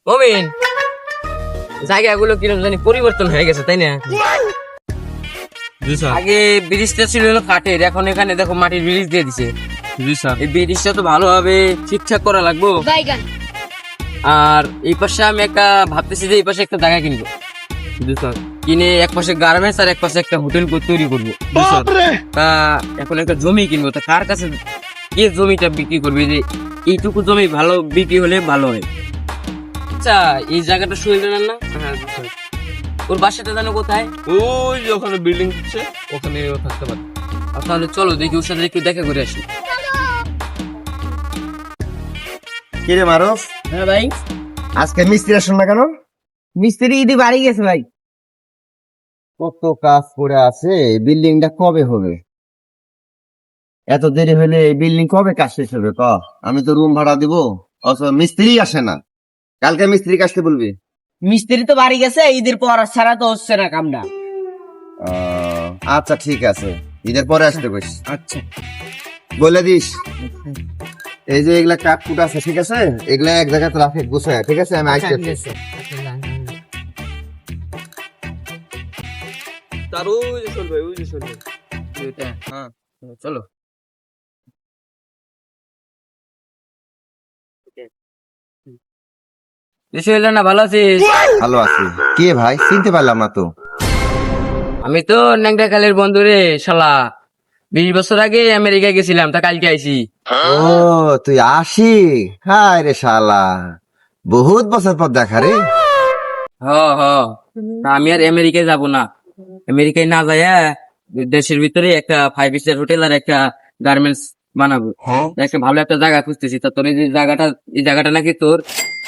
মমিন, জায়গাগুলো কিরকম জানি পরিবর্তন হয়ে গেছে, তাই না? জি স্যার। আগে ব্রিজটা ছিল হলো কাঠের, এখন এখানে দেখো মাটির ব্রিজ দিয়ে দিছে। জি স্যার। এই ব্রিজটা তো ভালোভাবে ঠিকঠাক করা লাগবো। আর এই পাশে আমি একটা ভাবতেছি যে এই পাশে একটা জায়গা কিনবো, জি স্যার। কিনে এক পাশে গার্মেন্টস আর এক পাশে একটা হোটেল তৈরি করবো। জি স্যার। তা এখন একটা জমি কিনবো, তা কার কাছে কে জমিটা বিক্রি করবে, যে এইটুকু জমি ভালো বিক্রি হলে ভালো হয়। আচ্ছা, এই জায়গাটা সুন্দর না? হ্যাঁ জি স্যার। ওর বাসাটা জানো কোথায়? ওই যে ওখানে বিল্ডিং হচ্ছে, ওখানে থাকতে পারে। আর তাহলে চলো দেখি ওর সাথে একটু দেখা করে আসি। কি রে মারুফ, হ্যাঁ ভাই, আজকে মিস্ত্রি আসুন না কেন? মিস্ত্রি ঈদে বাড়ি গেছে ভাই। কত কাজ পড়ে আছে, বিল্ডিংটা কবে হবে? এত দেরি হলে এই বিল্ডিং কবে কাজ শেষ হবে? আমি তো রুম ভাড়া দিব, অথচ মিস্ত্রি আসে না। কালকে মিস্ত্রি আসতে বলবি। মিস্ত্রি তো বাড়ি গেছে, ঈদের পর ছাড়া তো হচ্ছে না কামটা। আচ্ছা ঠিক আছে, ঈদের পরে আসতে বস। আচ্ছা, বলে দিস এই যে এগুলা কাঠ কুট আছে, ঠিক আছে, এগুলা এক জায়গাতে রাখে গুছায়, ঠিক আছে? আমি আসতে তার ওই যে শোন ভাই, ওই যে শোন ভাই। হ্যাঁ চলো। দেশে এলো না, ভালো আছিস? ভালো আছি। কে ভাই, চিনতে পারলাম না তো। আমি তো ন্যাংটা কালের বন্ধু রে শালা, 20 বছর আগে আমেরিকা গেছিলাম, তা কালকে আইছি। ও তুই আসি? হায় রে শালা, বহুত বছর পর দেখা রে। হ হ, তা আমি আর আমেরিকায় যাব না। আমেরিকায় না যাইয়া দেশের ভিতরে একটা 5 স্টার হোটেল আর একটা গার্মেন্টস বানাবো। একটা ভালো একটা জায়গা খুঁজতেছি। তা তোর এই যে জায়গাটা, এই জায়গাটা নাকি তোর,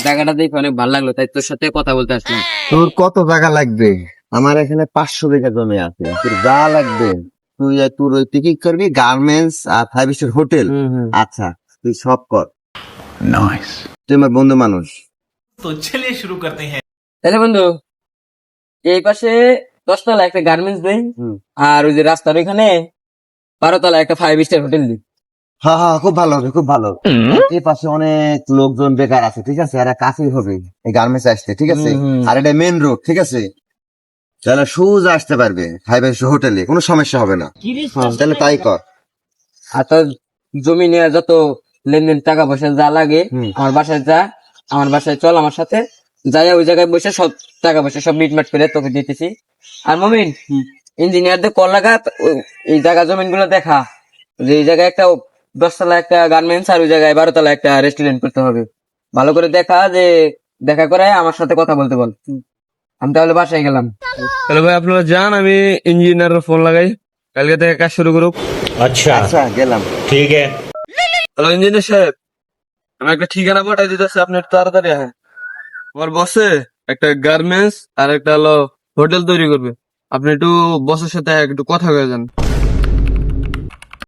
জায়গাটা দেখে অনেক ভালো লাগলো, তাই তোর সাথে কথা বলতে আসলাম। তোর কত জায়গা লাগবে? আমার এখানে 500 বিঘা জমি আছে, তোর যা লাগবে তোর ওই পিকনিক করবি, গার্মেন্টস আর 5 স্টার হোটেল। আচ্ছা তুই সব কর, তুই আমার বন্ধু মানুষ। तो चलिए शुरू करते हैं। তাহলে বন্ধু, এই পাশে 10 তলা একটা গার্মেন্টস দেই, আর ওই যে রাস্তার ওইখানে 12 তলা একটা 5 স্টার হোটেল দিই। হ্যাঁ হ্যাঁ, খুব ভালো হবে, খুব ভালো। এই পাশে অনেক লোকজন বেকার আছে, ঠিক আছে, এরা কাছেই হবে এই গার্মেন্টস আসতে, ঠিক আছে। আর এটা মেন রোড, ঠিক আছে, তাহলে সোজা আসতে পারবে 5 স্টার হোটেলে, কোনো সমস্যা হবে না। তাহলে তাই কর। আর তোর জমি নিয়ে যত লেনদেন, টাকা পয়সা যা লাগে, আমার বাসায় যা, আমার বাসায় চল আমার সাথে, যাই ওই জায়গায় বসে সব টাকা পয়সা সব মিটমাট করে তোকে দিতেছি। আর মমিন, ইঞ্জিনিয়ারদের কল লাগা, এই জায়গা জমিন গুলো দেখা, যে এই জায়গায় একটা 10 তলা একটা গার্মেন্টস আর ওই জায়গায় 12 তলা একটা রেস্টুরেন্ট করতে হবে। ভালো করে দেখা, যে দেখা করে আমার সাথে কথা বলতে বল। আমি তাহলে বাসায় গেলাম। তাহলে ভাই আপনারা যান, আমি ইঞ্জিনিয়ারের ফোন লাগাই, কালকে থেকে কাজ শুরু করুক। अच्छा আচ্ছা গেলাম। ठीक है। হ্যালো ইঞ্জিনিয়ার সাহেব, আমি একটা ঠিকানা পাঠাই দিতেছি, আপনি একটু তাড়াতাড়ি আসেন। আমার বসে একটা গার্মেন্টস আর একটা হলো হোটেল তৈরি করবে, আপনি একটু বসের সাথে একটু কথা হয়ে যান।